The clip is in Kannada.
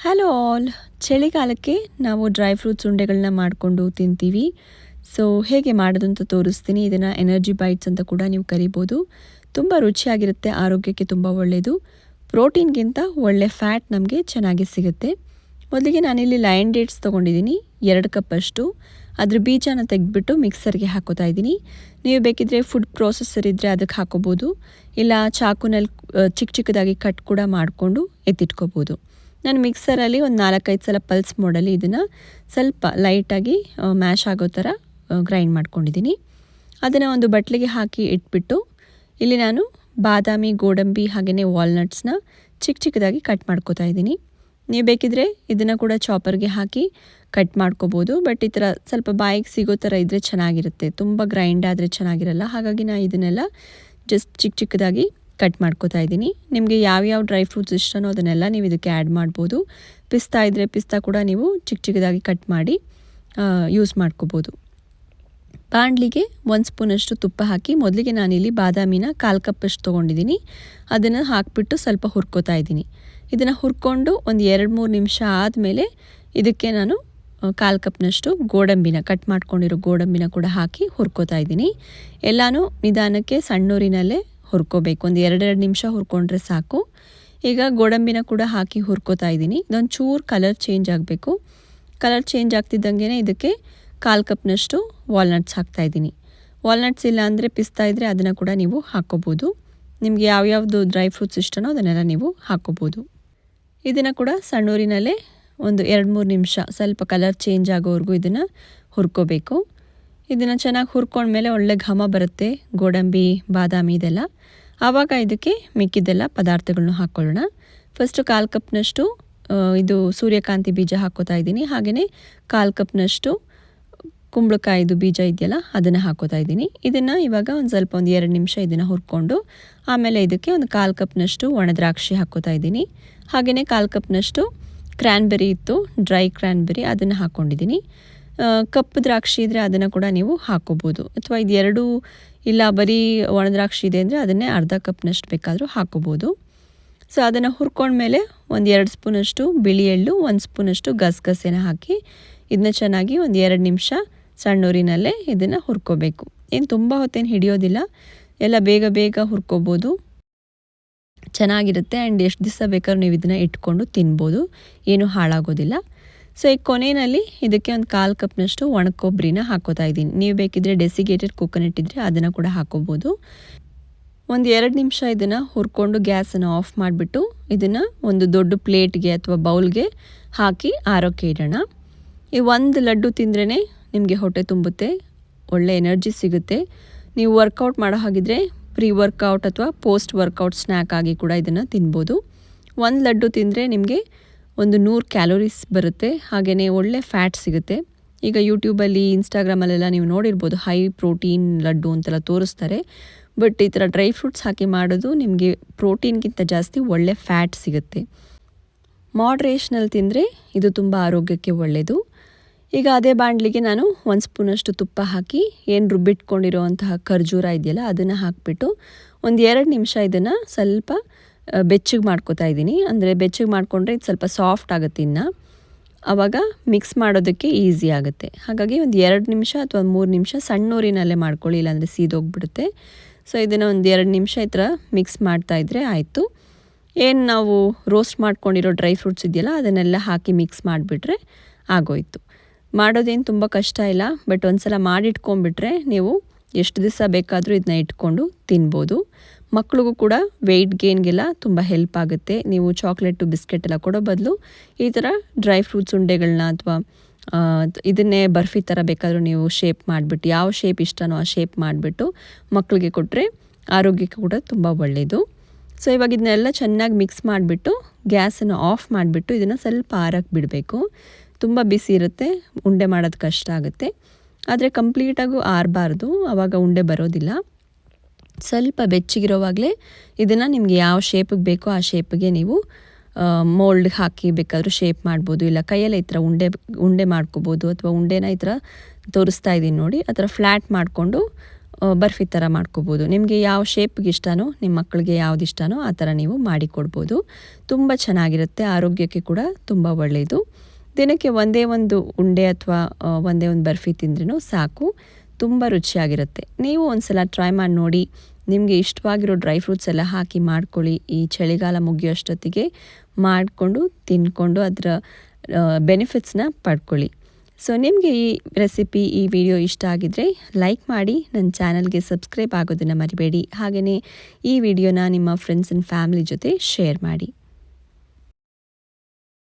Hello all. ಚಳಿಗಾಲಕ್ಕೆ ನಾವು ಡ್ರೈ ಫ್ರೂಟ್ಸ್ ಉಂಡೆಗಳನ್ನ ಮಾಡಿಕೊಂಡು ತಿಂತೀವಿ. ಸೊ ಹೇಗೆ ಮಾಡೋದು ಅಂತ ತೋರಿಸ್ತೀನಿ. ಇದನ್ನು ಎನರ್ಜಿ ಬೈಟ್ಸ್ ಅಂತ ಕೂಡ ನೀವು ಕರಿಬೋದು. ತುಂಬ ರುಚಿಯಾಗಿರುತ್ತೆ, ಆರೋಗ್ಯಕ್ಕೆ ತುಂಬ ಒಳ್ಳೆಯದು. ಪ್ರೋಟೀನ್ಗಿಂತ ಒಳ್ಳೆ ಫ್ಯಾಟ್ ನಮಗೆ ಚೆನ್ನಾಗಿ ಸಿಗುತ್ತೆ. ಮೊದಲಿಗೆ ನಾನಿಲ್ಲಿ ಲಯನ್ ಡೇಟ್ಸ್ ತೊಗೊಂಡಿದ್ದೀನಿ 2 ಕಪ್ಪಷ್ಟು. ಅದ್ರ ಬೀಜನ ತೆಗೆದ್ಬಿಟ್ಟು ಮಿಕ್ಸರ್ಗೆ ಹಾಕೋತಾ ಇದ್ದೀನಿ. ನೀವು ಬೇಕಿದ್ದರೆ ಫುಡ್ ಪ್ರೊಸೆಸರ್ ಇದ್ದರೆ ಅದಕ್ಕೆ ಹಾಕೋಬೋದು, ಇಲ್ಲ ಚಾಕುನಲ್ಲಿ ಚಿಕ್ಕ ಚಿಕ್ಕದಾಗಿ ಕಟ್ ಕೂಡ ಮಾಡಿಕೊಂಡು ಎತ್ತಿಟ್ಕೋಬೋದು. ನಾನು ಮಿಕ್ಸರಲ್ಲಿ ಒಂದು 4-5 ಸಲ ಪಲ್ಸ್ ಮೋಡಲ್ಲಿ ಇದನ್ನು ಸ್ವಲ್ಪ ಲೈಟಾಗಿ ಮ್ಯಾಶ್ ಆಗೋ ಥರ ಗ್ರೈಂಡ್ ಮಾಡ್ಕೊಂಡಿದ್ದೀನಿ. ಅದನ್ನು ಒಂದು ಬಟ್ಲಿಗೆ ಹಾಕಿ ಇಟ್ಬಿಟ್ಟು ಇಲ್ಲಿ ನಾನು ಬಾದಾಮಿ, ಗೋಡಂಬಿ ಹಾಗೆಯೇ ವಾಲ್ನಟ್ಸ್ನ ಚಿಕ್ಕ ಚಿಕ್ಕದಾಗಿ ಕಟ್ ಮಾಡ್ಕೋತಾ ಇದ್ದೀನಿ. ನೀವು ಬೇಕಿದ್ರೆ ಇದನ್ನು ಕೂಡ ಚಾಪರ್ಗೆ ಹಾಕಿ ಕಟ್ ಮಾಡ್ಕೋಬೋದು. ಬಟ್ ಈ ಥರ ಸ್ವಲ್ಪ ಬಾಯಿಗೆ ಸಿಗೋ ಥರ ಇದ್ದರೆ ಚೆನ್ನಾಗಿರುತ್ತೆ. ತುಂಬ ಗ್ರೈಂಡ್ ಆದರೆ ಚೆನ್ನಾಗಿರಲ್ಲ. ಹಾಗಾಗಿ ನಾನು ಇದನ್ನೆಲ್ಲ ಜಸ್ಟ್ ಚಿಕ್ಕ ಚಿಕ್ಕದಾಗಿ ಕಟ್ ಮಾಡ್ಕೋತಾ ಇದ್ದೀನಿ. ನಿಮಗೆ ಯಾವ್ಯಾವ ಡ್ರೈ ಫ್ರೂಟ್ಸ್ ಇಷ್ಟನೋ ಅದನ್ನೆಲ್ಲ ನೀವು ಇದಕ್ಕೆ ಆ್ಯಡ್ ಮಾಡ್ಬೋದು. ಪಿಸ್ತಾ ಇದ್ದರೆ ಪಿಸ್ತಾ ಕೂಡ ನೀವು ಚಿಕ್ಕ ಚಿಕ್ಕದಾಗಿ ಕಟ್ ಮಾಡಿ ಯೂಸ್ ಮಾಡ್ಕೋಬೋದು. ಬಾಣಲಿಗೆ 1 ಸ್ಪೂನಷ್ಟು ತುಪ್ಪ ಹಾಕಿ ಮೊದಲಿಗೆ ನಾನಿಲ್ಲಿ ಬಾದಾಮಿನ 1/4 ಕಪ್ಪಷ್ಟು ತೊಗೊಂಡಿದ್ದೀನಿ. ಅದನ್ನು ಹಾಕಿಬಿಟ್ಟು ಸ್ವಲ್ಪ ಹುರ್ಕೋತಾ ಇದ್ದೀನಿ. ಇದನ್ನು ಹುರ್ಕೊಂಡು ಒಂದು 2-3 ನಿಮಿಷ ಆದಮೇಲೆ ಇದಕ್ಕೆ ನಾನು 1/4 ಕಪ್ನಷ್ಟು ಗೋಡಂಬಿನ ಕಟ್ ಮಾಡ್ಕೊಂಡಿರೋ ಗೋಡಂಬಿನ ಕೂಡ ಹಾಕಿ ಹುರ್ಕೋತಾ ಇದ್ದೀನಿ. ಎಲ್ಲನೂ ನಿಧಾನಕ್ಕೆ ಸಣ್ಣೂರಿನಲ್ಲೇ ಹುರ್ಕೋಬೇಕು. ಒಂದು 2 ನಿಮಿಷ ಹುರ್ಕೊಂಡ್ರೆ ಸಾಕು. ಈಗ ಗೋಡಂಬಿನ ಕೂಡ ಹಾಕಿ ಹುರ್ಕೋತಾ ಇದ್ದೀನಿ. ಇದೊಂದು ಚೂರು ಕಲರ್ ಚೇಂಜ್ ಆಗಬೇಕು. ಕಲರ್ ಚೇಂಜ್ ಆಗ್ತಿದ್ದಂಗೆ ಇದಕ್ಕೆ 1/4 ಕಪ್ನಷ್ಟು ವಾಲ್ನಟ್ಸ್ ಹಾಕ್ತಾಯಿದ್ದೀನಿ. ವಾಲ್ನಟ್ಸ್ ಇಲ್ಲ ಅಂದರೆ ಪಿಸ್ತಾ ಇದ್ದರೆ ಅದನ್ನು ಕೂಡ ನೀವು ಹಾಕ್ಕೋಬೋದು. ನಿಮಗೆ ಯಾವ್ಯಾವುದು ಡ್ರೈ ಫ್ರೂಟ್ಸ್ ಇಷ್ಟನೋ ಅದನ್ನೆಲ್ಲ ನೀವು ಹಾಕ್ಕೋಬೋದು. ಇದನ್ನು ಕೂಡ ಸಣ್ಣೂರಿನಲ್ಲೇ ಒಂದು 2-3 ನಿಮಿಷ ಸ್ವಲ್ಪ ಕಲರ್ ಚೇಂಜ್ ಆಗೋವರೆಗೂ ಇದನ್ನು ಹುರ್ಕೋಬೇಕು. ಇದನ್ನು ಚೆನ್ನಾಗಿ ಹುರ್ಕೊಂಡ್ಮೇಲೆ ಒಳ್ಳೆ ಘಮ ಬರುತ್ತೆ, ಗೋಡಂಬಿ, ಬಾದಾಮಿ ಇದೆಲ್ಲ. ಆವಾಗ ಇದಕ್ಕೆ ಮಿಕ್ಕಿದ್ದೆಲ್ಲ ಪದಾರ್ಥಗಳನ್ನ ಹಾಕ್ಕೊಳ್ಳೋಣ. ಫಸ್ಟು 1/4 ಕಪ್ನಷ್ಟು ಇದು ಸೂರ್ಯಕಾಂತಿ ಬೀಜ ಹಾಕ್ಕೋತಾ ಇದ್ದೀನಿ. ಹಾಗೆಯೇ 1/4 ಕಪ್ನಷ್ಟು ಕುಂಬಳಕಾಯಿದು ಬೀಜ ಇದೆಯಲ್ಲ ಅದನ್ನು ಹಾಕ್ಕೋತಾ ಇದ್ದೀನಿ. ಇದನ್ನು ಇವಾಗ ಒಂದು 2 ನಿಮಿಷ ಇದನ್ನು ಹುರ್ಕೊಂಡು ಆಮೇಲೆ ಇದಕ್ಕೆ ಒಂದು 1/4 ಕಪ್ನಷ್ಟು ಒಣದ್ರಾಕ್ಷಿ ಹಾಕ್ಕೋತಾ ಇದ್ದೀನಿ. ಹಾಗೆಯೇ 1/4 ಕಪ್ನಷ್ಟು ಕ್ರ್ಯಾನ್ಬೆರಿ ಇತ್ತು, ಡ್ರೈ ಕ್ರ್ಯಾನ್ಬೆರಿ, ಅದನ್ನು ಹಾಕ್ಕೊಂಡಿದ್ದೀನಿ. ಕಪ್ಪು ದ್ರಾಕ್ಷಿ ಇದ್ದರೆ ಅದನ್ನು ಕೂಡ ನೀವು ಹಾಕ್ಕೋಬೋದು, ಅಥವಾ ಇದು ಎರಡೂ ಇಲ್ಲ ಬರೀ ಒಣದ್ರಾಕ್ಷಿ ಇದೆ ಅಂದರೆ ಅದನ್ನೇ ಅರ್ಧ ಕಪ್ನಷ್ಟು ಬೇಕಾದರೂ ಹಾಕ್ಕೋಬೋದು. ಸೊ ಅದನ್ನು ಹುರ್ಕೊಂಡ್ಮೇಲೆ ಒಂದು 2 ಸ್ಪೂನಷ್ಟು ಬಿಳಿ ಎಳ್ಳು, 1 ಸ್ಪೂನಷ್ಟು ಗಸಗಸೆನ ಹಾಕಿ ಇದನ್ನ ಚೆನ್ನಾಗಿ ಒಂದು 2 ನಿಮಿಷ ಸಣ್ಣೂರಿನಲ್ಲೇ ಇದನ್ನು ಹುರ್ಕೋಬೇಕು. ಏನು ತುಂಬ ಹೊತ್ತೇನು ಹಿಡಿಯೋದಿಲ್ಲ, ಎಲ್ಲ ಬೇಗ ಬೇಗ ಹುರ್ಕೋಬೋದು, ಚೆನ್ನಾಗಿರುತ್ತೆ. ಆ್ಯಂಡ್ ಎಷ್ಟು ದಿವಸ ಬೇಕಾದ್ರೂ ನೀವು ಇದನ್ನು ಇಟ್ಕೊಂಡು ತಿನ್ಬೋದು, ಏನೂ ಹಾಳಾಗೋದಿಲ್ಲ. ಸೊ ಈ ಕೊನೆಯಲ್ಲಿ ಇದಕ್ಕೆ ಒಂದು 1/4 ಕಪ್ನಷ್ಟು ಒಣ ಕೊಬ್ಬರಿನ ಹಾಕ್ಕೋತಾ ಇದ್ದೀನಿ. ನೀವು ಬೇಕಿದ್ದರೆ ಡೆಸಿಗೇಟೆಡ್ ಕೋಕೋನಟ್ ಇದ್ದರೆ ಅದನ್ನು ಕೂಡ ಹಾಕ್ಕೋಬೋದು. ಒಂದು 2 ನಿಮಿಷ ಇದನ್ನು ಹುರ್ಕೊಂಡು ಗ್ಯಾಸನ್ನು ಆಫ್ ಮಾಡಿಬಿಟ್ಟು ಇದನ್ನು ಒಂದು ದೊಡ್ಡ ಪ್ಲೇಟ್ಗೆ ಅಥವಾ ಬೌಲ್ಗೆ ಹಾಕಿ ಆರೋಕ್ಕೆ ಇಡೋಣ. ಈ ಒಂದು ಲಡ್ಡು ತಿಂದ್ರೇ ನಿಮಗೆ ಹೊಟ್ಟೆ ತುಂಬುತ್ತೆ, ಒಳ್ಳೆ ಎನರ್ಜಿ ಸಿಗುತ್ತೆ. ನೀವು ವರ್ಕೌಟ್ ಮಾಡೋ ಹಾಗಿದ್ರೆ ಪ್ರೀ ವರ್ಕೌಟ್ ಅಥವಾ ಪೋಸ್ಟ್ ವರ್ಕೌಟ್ ಸ್ನ್ಯಾಕ್ ಆಗಿ ಕೂಡ ಇದನ್ನು ತಿನ್ಬೋದು. ಒಂದು ಲಡ್ಡು ತಿಂದರೆ ನಿಮಗೆ ಒಂದು 100 ಕ್ಯಾಲೋರೀಸ್ ಬರುತ್ತೆ, ಹಾಗೆಯೇ ಒಳ್ಳೆ ಫ್ಯಾಟ್ ಸಿಗುತ್ತೆ. ಈಗ ಯೂಟ್ಯೂಬಲ್ಲಿ, ಇನ್ಸ್ಟಾಗ್ರಾಮಲ್ಲೆಲ್ಲ ನೀವು ನೋಡಿರ್ಬೋದು, ಹೈ ಪ್ರೋಟೀನ್ ಲಡ್ಡು ಅಂತೆಲ್ಲ ತೋರಿಸ್ತಾರೆ. ಬಟ್ ಈ ಥರ ಡ್ರೈ ಫ್ರೂಟ್ಸ್ ಹಾಕಿ ಮಾಡೋದು ನಿಮಗೆ ಪ್ರೋಟೀನ್ಗಿಂತ ಜಾಸ್ತಿ ಒಳ್ಳೆ ಫ್ಯಾಟ್ ಸಿಗುತ್ತೆ. ಮಾಡ್ರೇಷನಲ್ಲಿ ತಿಂದರೆ ಇದು ತುಂಬ ಆರೋಗ್ಯಕ್ಕೆ ಒಳ್ಳೆಯದು. ಈಗ ಅದೇ ಬಾಣಲಿಗೆ ನಾನು 1 ಸ್ಪೂನಷ್ಟು ತುಪ್ಪ ಹಾಕಿ ಏನು ರುಬ್ಬಿಟ್ಕೊಂಡಿರೋ ಅಂತಹ ಖರ್ಜೂರ ಇದೆಯಲ್ಲ ಅದನ್ನು ಹಾಕಿಬಿಟ್ಟು ಒಂದು 2 ನಿಮಿಷ ಇದನ್ನು ಸ್ವಲ್ಪ ಬೆಚ್ಚಗೆ ಮಾಡ್ಕೋತಾ ಇದ್ದೀನಿ. ಅಂದರೆ ಬೆಚ್ಚಗೆ ಮಾಡಿಕೊಂಡ್ರೆ ಇದು ಸ್ವಲ್ಪ ಸಾಫ್ಟ್ ಆಗುತ್ತೆ, ಇನ್ನು ಆವಾಗ ಮಿಕ್ಸ್ ಮಾಡೋದಕ್ಕೆ ಈಸಿ ಆಗುತ್ತೆ. ಹಾಗಾಗಿ ಒಂದು 2 ನಿಮಿಷ ಅಥವಾ 3 ನಿಮಿಷ ಸಣ್ಣೂರಿನಲ್ಲೇ ಮಾಡ್ಕೊಳ್ಳಿ, ಇಲ್ಲಾಂದರೆ ಸೀದೋಗ್ಬಿಡುತ್ತೆ. ಸೊ ಇದನ್ನು ಒಂದು 2 ನಿಮಿಷ ಈ ಥರ ಮಿಕ್ಸ್ ಮಾಡ್ತಾಯಿದ್ರೆ ಆಯಿತು. ಏನು ನಾವು ರೋಸ್ಟ್ ಮಾಡ್ಕೊಂಡಿರೋ ಡ್ರೈ ಫ್ರೂಟ್ಸ್ ಇದೆಯಲ್ಲ ಅದನ್ನೆಲ್ಲ ಹಾಕಿ ಮಿಕ್ಸ್ ಮಾಡಿಬಿಟ್ರೆ ಆಗೋಯಿತು. ಮಾಡೋದೇನು ತುಂಬ ಕಷ್ಟ ಇಲ್ಲ, ಬಟ್ ಒಂದು ಸಲ ಮಾಡಿಟ್ಕೊಂಡ್ಬಿಟ್ರೆ ನೀವು ಎಷ್ಟು ದಿವಸ ಬೇಕಾದರೂ ಇದನ್ನ ಇಟ್ಕೊಂಡು ತಿನ್ಬೋದು. ಮಕ್ಳಿಗೂ ಕೂಡ ವೆಯ್ಟ್ ಗೇನ್ಗೆಲ್ಲ ತುಂಬ ಹೆಲ್ಪ್ ಆಗುತ್ತೆ. ನೀವು ಚಾಕ್ಲೇಟು ಬಿಸ್ಕೆಟ್ ಎಲ್ಲ ಕೊಡೋ ಬದಲು ಈ ಥರ ಡ್ರೈ ಫ್ರೂಟ್ಸ್ ಉಂಡೆಗಳನ್ನ ಅಥವಾ ಇದನ್ನೇ ಬರ್ಫಿ ಥರ ಬೇಕಾದರೂ ನೀವು ಶೇಪ್ ಮಾಡಿಬಿಟ್ಟು, ಯಾವ ಶೇಪ್ ಇಷ್ಟನೋ ಆ ಶೇಪ್ ಮಾಡಿಬಿಟ್ಟು ಮಕ್ಕಳಿಗೆ ಕೊಟ್ಟರೆ ಆರೋಗ್ಯಕ್ಕೆ ಕೂಡ ತುಂಬ ಒಳ್ಳೆಯದು. ಸೊ ಇವಾಗ ಇದನ್ನೆಲ್ಲ ಚೆನ್ನಾಗಿ ಮಿಕ್ಸ್ ಮಾಡಿಬಿಟ್ಟು ಗ್ಯಾಸನ್ನು ಆಫ್ ಮಾಡಿಬಿಟ್ಟು ಇದನ್ನು ಸ್ವಲ್ಪ ಆರಕ್ಕೆ ಬಿಡಬೇಕು. ತುಂಬ ಬಿಸಿ ಇರುತ್ತೆ, ಉಂಡೆ ಮಾಡೋದು ಕಷ್ಟ ಆಗುತ್ತೆ. ಆದರೆ ಕಂಪ್ಲೀಟಾಗೂ ಆರಬಾರ್ದು, ಆವಾಗ ಉಂಡೆ ಬರೋದಿಲ್ಲ. ಸ್ವಲ್ಪ ಬೆಚ್ಚಗಿರೋವಾಗಲೇ ಇದನ್ನು ನಿಮಗೆ ಯಾವ ಶೇಪಿಗೆ ಬೇಕೋ ಆ ಶೇಪಿಗೆ ನೀವು ಮೋಲ್ಡ್ ಹಾಕಿ ಬೇಕಾದರೂ ಶೇಪ್ ಮಾಡ್ಬೋದು, ಇಲ್ಲ ಕೈಯಲ್ಲೇ ಈ ಥರ ಉಂಡೆ ಮಾಡ್ಕೋಬೋದು. ಅಥವಾ ಉಂಡೆನ ಈ ಥರ ತೋರಿಸ್ತಾ ಇದ್ದೀನಿ ನೋಡಿ, ಆ ಥರ ಫ್ಲ್ಯಾಟ್ ಮಾಡಿಕೊಂಡು ಬರ್ಫಿ ಥರ ಮಾಡ್ಕೋಬೋದು. ನಿಮಗೆ ಯಾವ ಶೇಪ್ಗೆ ಇಷ್ಟನೋ, ನಿಮ್ಮ ಮಕ್ಕಳಿಗೆ ಯಾವ್ದು ಇಷ್ಟನೋ ಆ ಥರ ನೀವು ಮಾಡಿಕೊಡ್ಬೋದು. ತುಂಬ ಚೆನ್ನಾಗಿರುತ್ತೆ, ಆರೋಗ್ಯಕ್ಕೆ ಕೂಡ ತುಂಬ ಒಳ್ಳೆಯದು. ದಿನಕ್ಕೆ ಒಂದೇ ಒಂದು ಉಂಡೆ ಅಥವಾ ಒಂದೇ ಒಂದು ಬರ್ಫಿ ತಿಂದ್ರೂ ಸಾಕು, ತುಂಬ ರುಚಿಯಾಗಿರುತ್ತೆ. ನೀವು ಒಂದು ಸಲ ಟ್ರೈ ಮಾಡಿ ನೋಡಿ. ನಿಮಗೆ ಇಷ್ಟವಾಗಿರೋ ಡ್ರೈ ಫ್ರೂಟ್ಸ್ ಎಲ್ಲ ಹಾಕಿ ಮಾಡ್ಕೊಳ್ಳಿ. ಈ ಚಳಿಗಾಲ ಮುಗಿಯೋಷ್ಟೊತ್ತಿಗೆ ಮಾಡಿಕೊಂಡು ತಿಂದ್ಕೊಂಡು ಅದರ ಬೆನಿಫಿಟ್ಸ್ನ ಪಡ್ಕೊಳ್ಳಿ. ಸೊ ನಿಮಗೆ ಈ ರೆಸಿಪಿ, ಈ ವಿಡಿಯೋ ಇಷ್ಟ ಆಗಿದ್ದರೆ ಲೈಕ್ ಮಾಡಿ, ನನ್ನ ಚಾನಲ್ಗೆ ಸಬ್ಸ್ಕ್ರೈಬ್ ಆಗೋದನ್ನು ಮರಿಬೇಡಿ. ಹಾಗೆಯೇ ಈ ವಿಡಿಯೋನ ನಿಮ್ಮ ಫ್ರೆಂಡ್ಸ್ ಆ್ಯಂಡ್ ಫ್ಯಾಮಿಲಿ ಜೊತೆ ಶೇರ್ ಮಾಡಿ.